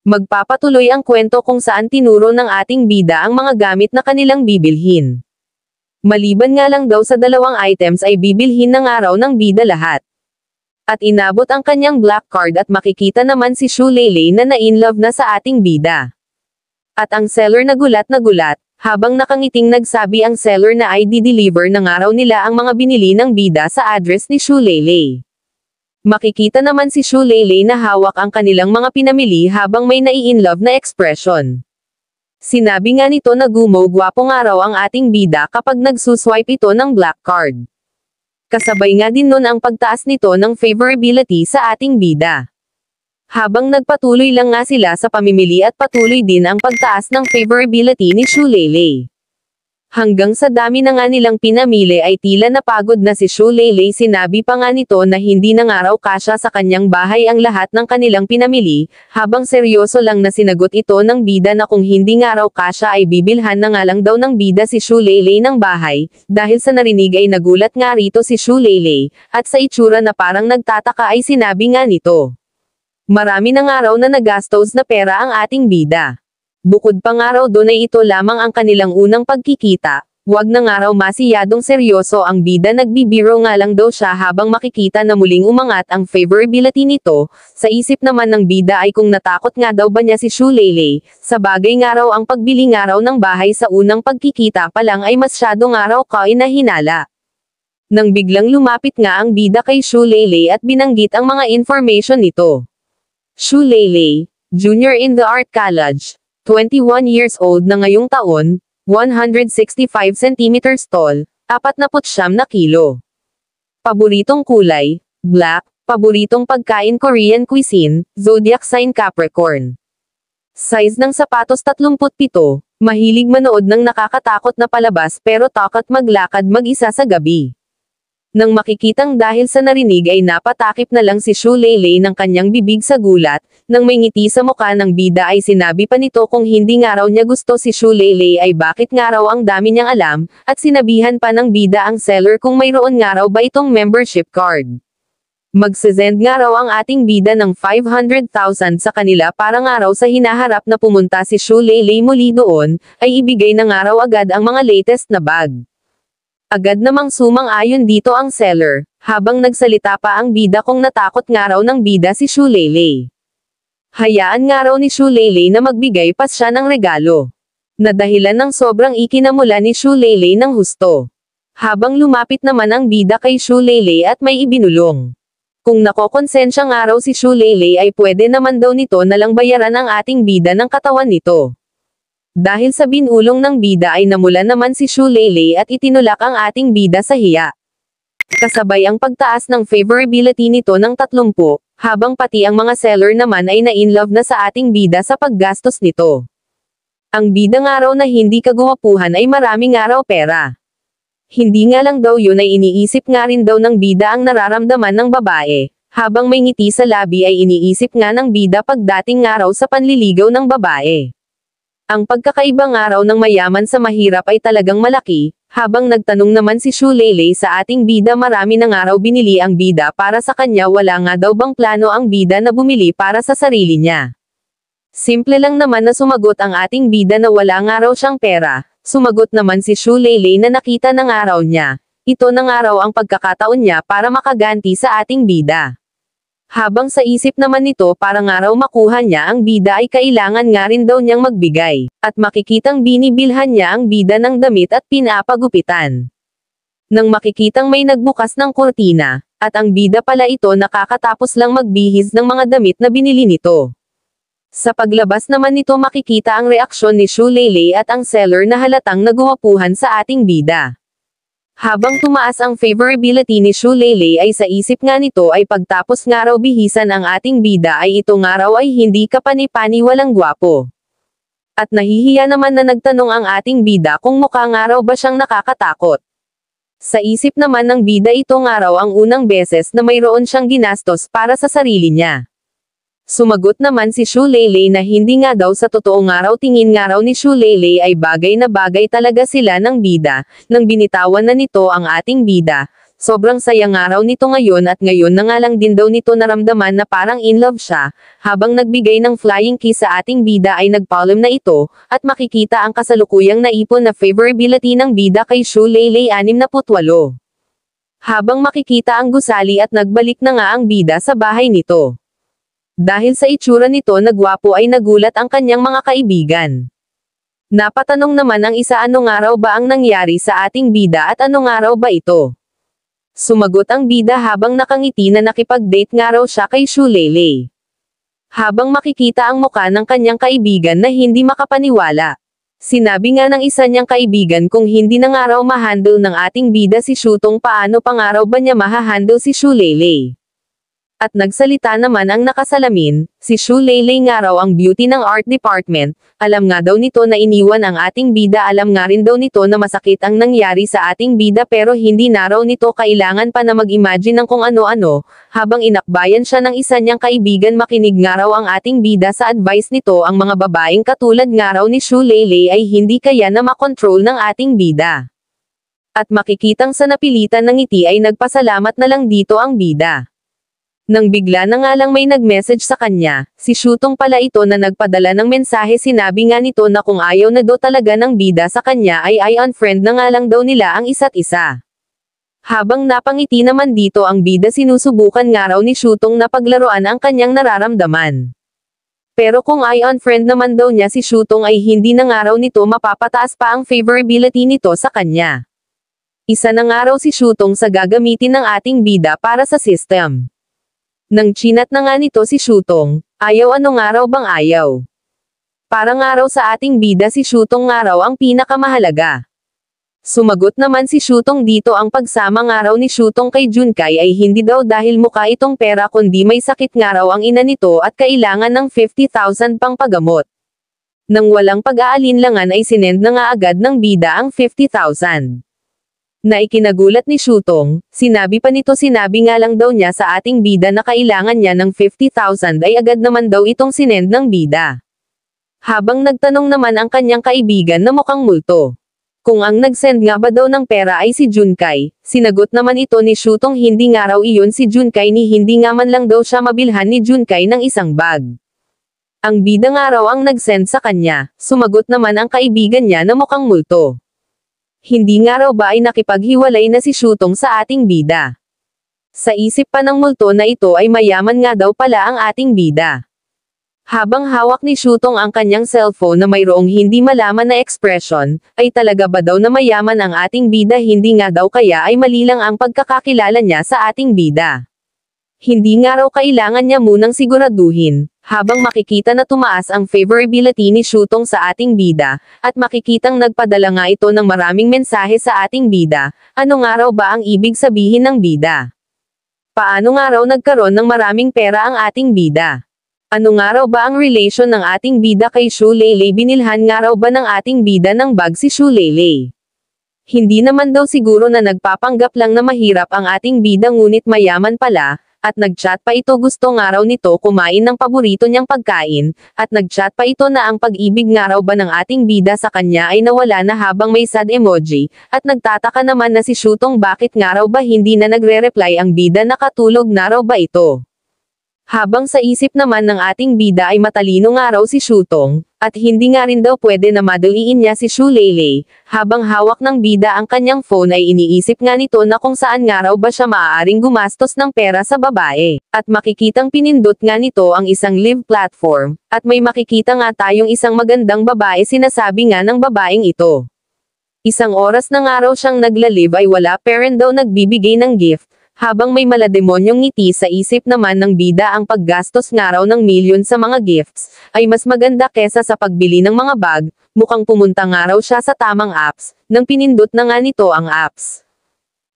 Magpapatuloy ang kwento kung saan tinuro ng ating bida ang mga gamit na kanilang bibilhin. Maliban nga lang daw sa dalawang items ay bibilhin ng araw ng bida lahat. At inabot ang kanyang black card at makikita naman si Shulele na na-inlove na sa ating bida. At ang seller na gulat, habang nakangiting nagsabi ang seller na ay di-deliver ng araw nila ang mga binili ng bida sa address ni Shulele. Makikita naman si Shulele na hawak ang kanilang mga pinamili habang may nai-inlove na expression. Sinabi nga nito na gwapong araw ang ating bida kapag nagsuswipe ito ng black card. Kasabay nga din nun ang pagtaas nito ng favorability sa ating bida. Habang nagpatuloy lang nga sila sa pamimili at patuloy din ang pagtaas ng favorability ni Shulele. Hanggang sa dami na nga nilang pinamili ay tila napagod na si Shulele. Sinabi pa nga nito na hindi na nga raw kasya sa kanyang bahay ang lahat ng kanilang pinamili, habang seryoso lang na sinagot ito ng bida na kung hindi nga raw kasya ay bibilhan na nga lang daw ng bida si Shulele ng bahay. Dahil sa narinig ay nagulat nga rito si Shulele, at sa itsura na parang nagtataka ay sinabi nga nito. Marami na nga raw na nagastos na pera ang ating bida. Bukod pa nga raw doon ay ito lamang ang kanilang unang pagkikita, wag na nga raw masiyadong seryoso ang bida. Nagbibiro nga lang daw siya habang makikita na muling umangat ang favorability nito. Sa isip naman ng bida ay kung natakot nga daw ba niya si Shulele. Sa bagay nga raw ang pagbili nga raw ng bahay sa unang pagkikita pa lang ay masyado nga raw kainahinala. Nang biglang lumapit nga ang bida kay Shulele at binanggit ang mga information nito. Shulele, junior in the art college. 21 years old na ngayong taon, 165 centimeters tall, 49 na kilo. Paboritong kulay, black, paboritong pagkain Korean cuisine, zodiac sign Capricorn. Size ng sapatos 37, mahilig manood ng nakakatakot na palabas pero takot maglakad mag-isa sa gabi. Nang makikitang dahil sa narinig ay napatakip na lang si Shulele ng kanyang bibig sa gulat. Nang may ngiti sa mukha ng bida ay sinabi pa nito kung hindi nga raw niya gusto si Shulele ay bakit nga raw ang dami niyang alam, at sinabihan pa ng bida ang seller kung mayroon nga raw ba itong membership card. Magsesend nga raw ang ating bida ng 500,000 sa kanila para nga raw sa hinaharap na pumunta si Shulele muli doon, ay ibigay na nga raw agad ang mga latest na bag. Agad namang sumang-ayon dito ang seller, habang nagsalita pa ang bida kung natakot nga raw ng bida si Shulele. Hayaan nga raw ni Shulele na magbigay pa siya ng regalo. Na dahilan ng sobrang ikinamula ni Shulele ng husto. Habang lumapit naman ang bida kay Shulele at may ibinulong. Kung nakokonsensya nga raw si Shulele ay pwede naman daw nito nalang bayaran ang ating bida ng katawan nito. Dahil sa binulong ng bida ay namula naman si Shulele at itinulak ang ating bida sa hiya. Kasabay ang pagtaas ng favorability nito ng 30, habang pati ang mga seller naman ay na-inlove na sa ating bida sa paggastos nito. Ang bida nga raw na hindi kagwapuhan ay maraming nga raw pera. Hindi nga lang daw yun ay iniisip nga rin daw ng bida ang nararamdaman ng babae, habang may ngiti sa labi ay iniisip nga ng bida pagdating nga raw sa panliligaw ng babae. Ang pagkakaiba nga raw ng mayaman sa mahirap ay talagang malaki, habang nagtanong naman si Shulele sa ating bida marami na nga raw binili ang bida para sa kanya, wala nga daw bang plano ang bida na bumili para sa sarili niya. Simple lang naman na sumagot ang ating bida na wala nga raw siyang pera. Sumagot naman si Shulele na nakita na nga raw niya, ito na nga raw ang pagkakataon niya para makaganti sa ating bida. Habang sa isip naman nito para nga raw makuha niya ang bida ay kailangan nga rin daw niyang magbigay, at makikitang binibilhan niya ang bida ng damit at pinapagupitan. Nang makikitang may nagbukas ng kurtina, at ang bida pala ito nakakatapos lang magbihis ng mga damit na binili nito. Sa paglabas naman nito makikita ang reaksyon ni Shulele at ang seller na halatang nagwapuhan sa ating bida. Habang tumaas ang favorability ni Shulele ay sa isip nga nito ay pagtapos nga raw bihisan ang ating bida ay ito nga raw ay hindi kapani-pani walang gwapo. At nahihiya naman na nagtanong ang ating bida kung mukha nga raw ba siyang nakakatakot. Sa isip naman ng bida ito nga raw ang unang beses na mayroon siyang ginastos para sa sarili niya. Sumagot naman si Shulele na hindi nga daw sa totoong araw tingin nga raw ni Shulele ay bagay na bagay talaga sila ng bida. Nang binitawan na nito ang ating bida, sobrang saya nga raw nito ngayon at ngayon na nga lang din daw nito naramdaman na parang in love siya, habang nagbigay ng flying kiss sa ating bida ay nagpaalam na ito, at makikita ang kasalukuyang naipon na favorability ng bida kay Shu Leilei 68. Habang makikita ang gusali at nagbalik na nga ang bida sa bahay nito. Dahil sa itsura nito na gwapo ay nagulat ang kanyang mga kaibigan. Napatanong naman ang isa ano nga raw ba ang nangyari sa ating bida at ano nga raw ba ito. Sumagot ang bida habang nakangiti na nakipag-date nga raw siya kay Shu Leilei. Habang makikita ang muka ng kanyang kaibigan na hindi makapaniwala. Sinabi nga ng isa niyang kaibigan kung hindi na nga raw ma-handle ng ating bida si Shutong paano pa nga raw ba niya maha-handle si Shu Leilei. At nagsalita naman ang nakasalamin, si Shu Leilei nga raw ang beauty ng art department, alam nga daw nito na iniwan ang ating bida, alam nga rin daw nito na masakit ang nangyari sa ating bida pero hindi na raw nito kailangan pa na mag-imagine ng kung ano-ano, habang inakbayan siya ng isa niyang kaibigan makinig nga raw ang ating bida sa advice nito ang mga babaeng katulad nga raw ni Shu Leilei ay hindi kaya na makontrol ng ating bida. At makikitang sa napilitan ng ngiti ay nagpasalamat na lang dito ang bida. Nang bigla na nga lang may nag-message sa kanya, si Shutong pala ito na nagpadala ng mensahe, sinabi nga nito na kung ayaw na daw talaga ng bida sa kanya ay unfriend na nga lang daw nila ang isa't isa. Habang napangiti naman dito ang bida, sinusubukan nga raw ni Shutong na paglaruan ang kanyang nararamdaman. Pero kung unfriend naman daw niya si Shutong ay hindi na nga raw nito mapapataas pa ang favorability nito sa kanya. Isa na nga raw si Shutong sa gagamitin ng ating bida para sa system. Nang chinat na nga nito si Shutong, ayaw ano nga raw bang ayaw. Para nga raw sa ating bida si Shutong nga raw ang pinakamahalaga. Sumagot naman si Shutong dito ang pagsama nga raw ni Shutong kay Junkai ay hindi daw dahil mukha itong pera kundi may sakit nga raw ang ina nito at kailangan ng 50,000 pang pagamot. Nang walang pag-aalinlangan ay sinend na nga agad ng bida ang 50,000. Na ikinagulat ni Shutong, sinabi pa nito, sinabi nga lang daw niya sa ating bida na kailangan niya ng 50,000 ay agad naman daw itong sinend ng bida. Habang nagtanong naman ang kanyang kaibigan na mukhang multo. Kung ang nagsend nga ba daw ng pera ay si Junkai, sinagot naman ito ni Shutong hindi nga raw iyon si Junkai ni hindi nga man lang daw siya mabilhan ni Junkai ng isang bag. Ang bida nga raw ang nagsend sa kanya, sumagot naman ang kaibigan niya na mukhang multo. Hindi nga raw ba ay nakipaghiwalay na si Shutong sa ating bida. Sa isip pa ng multo na ito ay mayaman nga daw pala ang ating bida. Habang hawak ni Shutong ang kanyang cellphone na mayroong hindi malaman na expression, ay talaga ba daw na mayaman ang ating bida, hindi nga daw kaya ay mali lang ang pagkakakilala niya sa ating bida. Hindi nga raw kailangan niya munang siguraduhin, habang makikita na tumaas ang favorability ni Shutong sa ating bida, at makikitang nagpadala nga ito ng maraming mensahe sa ating bida, ano nga raw ba ang ibig sabihin ng bida? Paano nga raw nagkaroon ng maraming pera ang ating bida? Ano nga raw ba ang relation ng ating bida kay Shu Leilei? Binilhan nga raw ba ng ating bida ng bag si Shu Leilei? Hindi naman daw siguro na nagpapanggap lang na mahirap ang ating bida ngunit mayaman pala, at nagchat pa ito gusto nga raw nito kumain ng paborito niyang pagkain, at nagchat pa ito na ang pag-ibig nga raw ba ng ating bida sa kanya ay nawala na habang may sad emoji, at nagtataka naman na si Shutong bakit nga raw ba hindi na nagre-reply ang bida, nakatulog na raw ba ito. Habang sa isip naman ng ating bida ay matalino nga raw si Shutong, at hindi nga rin daw pwede na madaliin niya si Shu Leilei, habang hawak ng bida ang kanyang phone ay iniisip nga nito na kung saan nga raw ba siya maaaring gumastos ng pera sa babae, at makikitang pinindot nga nito ang isang live platform, at may makikita nga tayong isang magandang babae, sinasabi nga ng babaeng ito. Isang oras na nga raw siyang nagla-live ay wala parent daw nagbibigay ng gift. Habang may malademonyong ngiti sa isip naman ng bida ang paggastos nga raw ng milyon sa mga gifts, ay mas maganda kesa sa pagbili ng mga bag, mukhang pumunta nga raw siya sa tamang apps, nang pinindot na nga nito ang apps.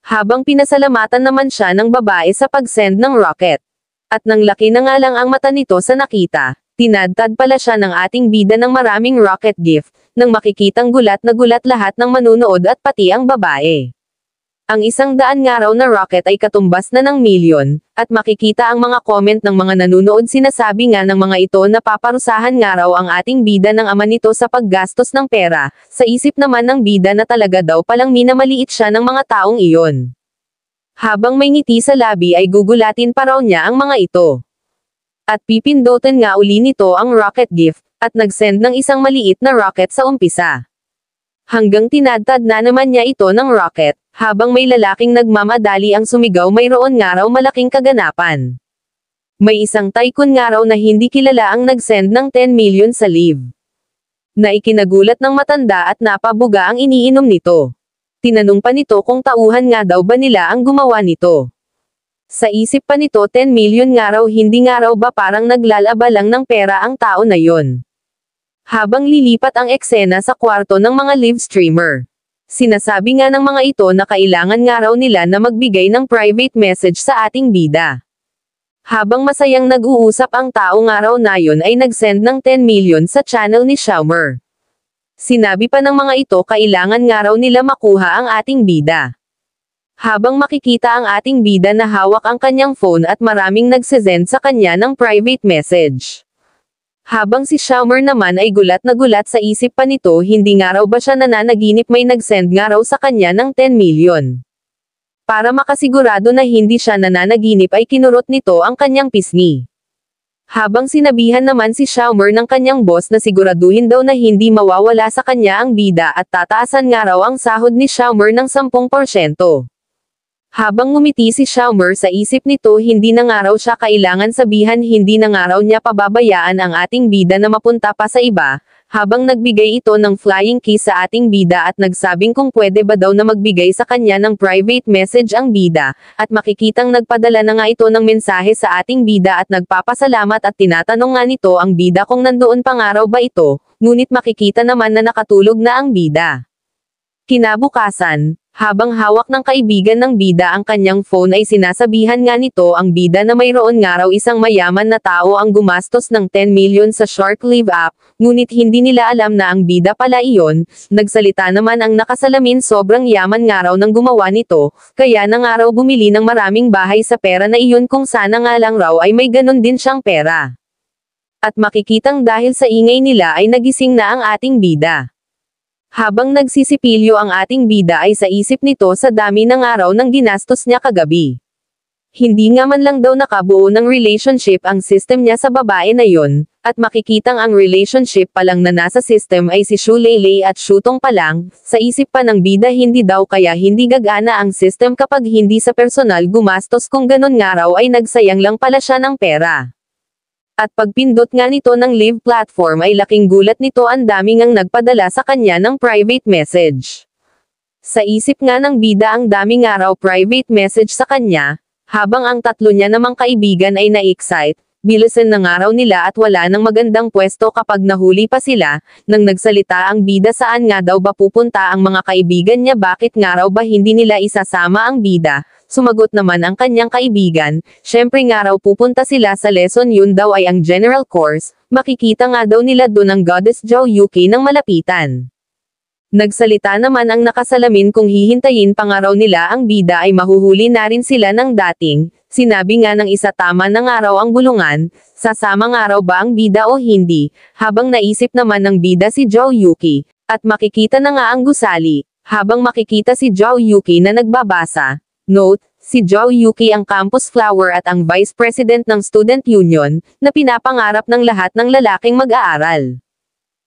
Habang pinasalamatan naman siya ng babae sa pag-send ng rocket. At nang laki na nga lang ang mata nito sa nakita, tinadtad pala siya ng ating bida ng maraming rocket gift, nang makikitang gulat na gulat lahat ng manunood at pati ang babae. Ang 100 nga raw na rocket ay katumbas na ng milyon, at makikita ang mga comment ng mga nanunood, sinasabi nga ng mga ito na paparusahan nga raw ang ating bida ng ama nito sa paggastos ng pera, sa isip naman ng bida na talaga daw palang minamaliit siya ng mga taong iyon. Habang may ngiti sa labi ay gugulatin pa raw niya ang mga ito. At pipindutin nga uli nito ang rocket gift, at nag-send ng isang maliit na rocket sa umpisa. Hanggang tinadtad na naman niya ito ng rocket, habang may lalaking nagmamadali ang sumigaw mayroon nga raw malaking kaganapan. May isang tycoon nga raw na hindi kilala ang nag-send ng 10 million sa live. Na ikinagulat ng matanda at napabuga ang iniinom nito. Tinanong pa nito kung tauhan nga daw ba nila ang gumawa nito. Sa isip pa nito 10 million nga raw hindi nga raw ba parang naglalaba lang ng pera ang tao na yon. Habang lilipat ang eksena sa kwarto ng mga live streamer. Sinasabi nga ng mga ito na kailangan nga raw nila na magbigay ng private message sa ating bida. Habang masayang nag-uusap ang tao nga raw na yon ay nag-send ng 10 million sa channel ni Xiaomer. Sinabi pa ng mga ito kailangan nga raw nila makuha ang ating bida. Habang makikita ang ating bida na hawak ang kanyang phone at maraming nagsesend sa kanya ng private message. Habang si Xiaomer naman ay gulat na gulat sa isip pa nito hindi nga raw ba siya nananaginip may nagsend nga raw sa kanya ng 10 million. Para makasigurado na hindi siya nananaginip ay kinurot nito ang kanyang pisngi. Habang sinabihan naman si Xiaomer ng kanyang boss na siguraduhin daw na hindi mawawala sa kanya ang bida at tataasan nga raw ang sahod ni Xiaomer ng 10%. Habang ngumiti si Xiaomer sa isip nito hindi na nga raw siya kailangan sabihan hindi na nga raw niya pababayaan ang ating bida na mapunta pa sa iba, habang nagbigay ito ng flying kiss sa ating bida at nagsabing kung pwede ba daw na magbigay sa kanya ng private message ang bida, at makikitang nagpadala na nga ito ng mensahe sa ating bida at nagpapasalamat at tinatanong nga nito ang bida kung nandoon pa nga raw ba ito, ngunit makikita naman na nakatulog na ang bida. Kinabukasan, habang hawak ng kaibigan ng bida ang kanyang phone ay sinasabihan nga nito ang bida na mayroon nga raw isang mayaman na tao ang gumastos ng 10 million sa Shark Live app, ngunit hindi nila alam na ang bida pala iyon. Nagsalita naman ang nakasalamin sobrang yaman nga raw ng gumawa nito, kaya na nga raw bumili ng maraming bahay sa pera na iyon kung sana nga lang raw ay may ganun din siyang pera. At makikitang dahil sa ingay nila ay nagising na ang ating bida. Habang nagsisipilyo ang ating bida ay sa isip nito sa dami ng araw ng ginastos niya kagabi. Hindi nga man lang daw nakabuo ng relationship ang system niya sa babae na yon, at makikitang ang relationship pa lang na nasa system ay si Shu Leilei at Shutong pa lang, sa isip pa ng bida hindi daw kaya hindi gagana ang system kapag hindi sa personal gumastos kung ganun nga raw ay nagsayang lang pala siya ng pera. At pagpindot nga nito ng live platform ay laking gulat nito ang dami ngang nagpadala sa kanya ng private message. Sa isip nga ng bida ang dami nga raw private message sa kanya, habang ang tatlo niya namang kaibigan ay na-excite, bilisan na nga raw nila at wala nang magandang pwesto kapag nahuli pa sila, nang nagsalita ang bida saan nga daw ba pupunta ang mga kaibigan niya bakit nga raw ba hindi nila isasama ang bida. Sumagot naman ang kanyang kaibigan, syempre nga raw pupunta sila sa lesson yun daw ay ang general course, makikita nga daw nila doon ang goddess Zhao Yuki ng malapitan. Nagsalita naman ang nakasalamin kung hihintayin pa nga raw nila ang bida ay mahuhuli na rin sila ng dating, sinabi nga ng isa tama na nga raw ang bulungan, sasama nga raw ba ang bida o hindi, habang naisip naman ng bida si Zhao Yuki, at makikita na nga ang gusali, habang makikita si Zhao Yuki na nagbabasa. Note, si Zhao Yuki ang campus flower at ang vice president ng student union, na pinapangarap ng lahat ng lalaking mag-aaral.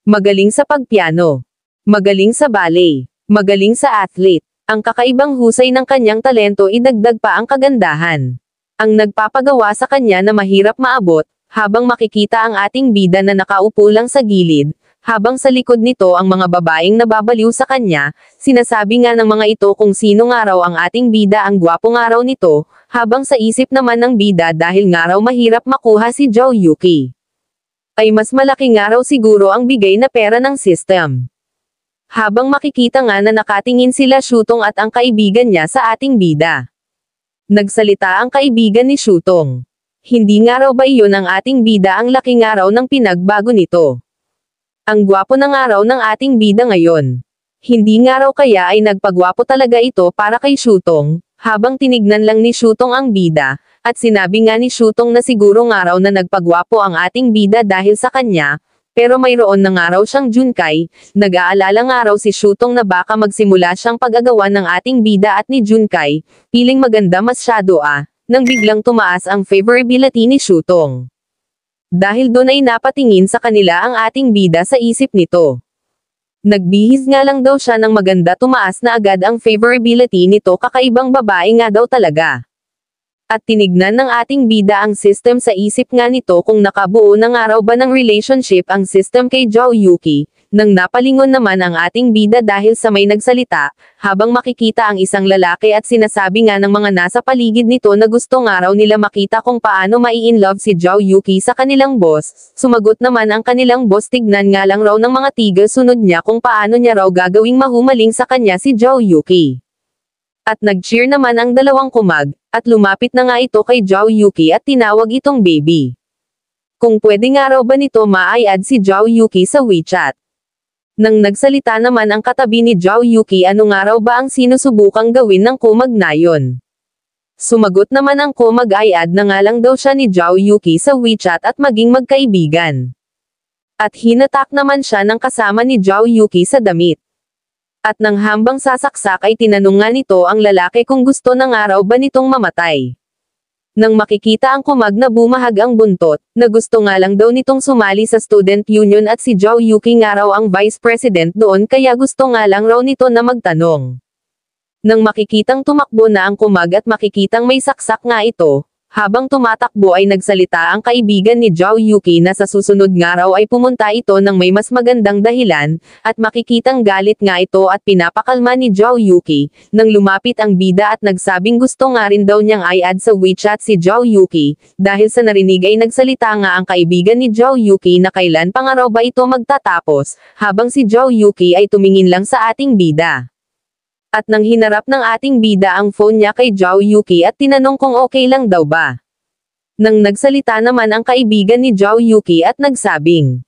Magaling sa pagpiano. Magaling sa ballet. Magaling sa athlete. Ang kakaibang husay ng kanyang talento idagdag pa ang kagandahan. Ang nagpapagawa sa kanya na mahirap maabot, habang makikita ang ating bida na nakaupo lang sa gilid, habang sa likod nito ang mga babaeng nababaliw sa kanya, sinasabi nga ng mga ito kung sino nga raw ang ating bida ang gwapo nga raw nito, habang sa isip naman ng bida dahil nga raw mahirap makuha si Zhao Yuki. Ay mas malaki nga raw siguro ang bigay na pera ng system. Habang makikita nga na nakatingin sila Shutong at ang kaibigan niya sa ating bida. Nagsalita ang kaibigan ni Shutong. Hindi nga raw ba iyon ang ating bida ang laki nga raw ng pinagbago nito. Ang gwapo na nga raw ng ating bida ngayon. Hindi nga raw kaya ay nagpagwapo talaga ito para kay Shutong, habang tinignan lang ni Shutong ang bida, at sinabi nga ni Shutong na siguro nga raw na nagpagwapo ang ating bida dahil sa kanya, Pero mayroon na nga raw siyang Junkei, nag-aalala nga raw si Shutong na baka magsimula siyang pag-agawan ng ating bida at ni Junkei, piling maganda masyado nang biglang tumaas ang favorability ni Shutong. Dahil doon ay napatingin sa kanila ang ating bida sa isip nito. Nagbihis nga lang daw siya ng maganda tumaas na agad ang favorability nito kakaibang babae nga daw talaga. At tinignan ng ating bida ang system sa isip nga nito kung nakabuo na nga raw ba ng relationship ang system kay Zhao Yuki, nang napalingon naman ang ating bida dahil sa may nagsalita, habang makikita ang isang lalaki at sinasabi nga ng mga nasa paligid nito na gusto nga raw nila makita kung paano mai-inlove si Zhao Yuki sa kanilang boss, sumagot naman ang kanilang boss tignan nga lang raw ng mga tiga sunod niya kung paano niya raw gagawing mahumaling sa kanya si Zhao Yuki. At nag-cheer naman ang dalawang kumag, at lumapit na nga ito kay Zhao Yuki at tinawag itong baby. Kung pwede nga raw ba nito ma-i-add si Zhao Yuki sa WeChat. Nang nagsalita naman ang katabi ni Zhao Yuki ano nga raw ba ang sinusubukang gawin ng kumag na yon. Sumagot naman ang kumag i-add na nga lang daw siya ni Zhao Yuki sa WeChat at maging magkaibigan. At hinatak naman siya ng kasama ni Zhao Yuki sa damit. At nang hambang sasaksak ay tinanong nga nito ang lalaki kung gusto na nga raw ba nitong mamatay. Nang makikita ang kumag na bumahag ang buntot, na gusto nga lang daw nitong sumali sa student union at si Zhao Yuki nga raw ang vice president doon kaya gusto nga lang raw nito na magtanong. Nang makikitang tumakbo na ang kumag at makikitang may saksak nga ito, habang tumatakbo ay nagsalita ang kaibigan ni Zhao Yuki na sa susunod nga raw ay pumunta ito ng may mas magandang dahilan, at makikitang galit nga ito at pinapakalma ni Zhao Yuki, nang lumapit ang bida at nagsabing gusto nga rin daw niyang i-add sa WeChat si Zhao Yuki, dahil sa narinig ay nagsalita nga ang kaibigan ni Zhao Yuki na kailan pa nga raw ba ito magtatapos, habang si Zhao Yuki ay tumingin lang sa ating bida. At nang hinarap ng ating bida ang phone niya kay Zhao Yuki at tinanong kung okay lang daw ba. Nang nagsalita naman ang kaibigan ni Zhao Yuki at nagsabing,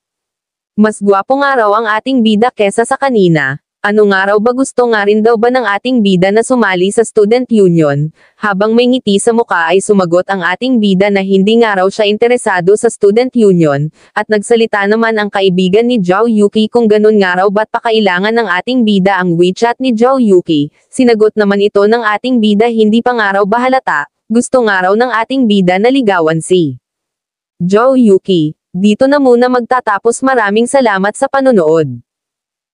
mas gwapo nga raw ang ating bida kesa sa kanina, ano nga raw ba gusto nga rin daw ba ng ating bida na sumali sa student union, habang may ngiti sa muka ay sumagot ang ating bida na hindi nga raw siya interesado sa student union, at nagsalita naman ang kaibigan ni Zhao Yuki kung ganun nga raw ba't pakailangan ng ating bida ang WeChat ni Zhao Yuki, sinagot naman ito ng ating bida hindi pa nga raw bahalata, gusto nga raw ng ating bida na ligawan si Zhao Yuki. Dito na muna magtatapos maraming salamat sa panonood.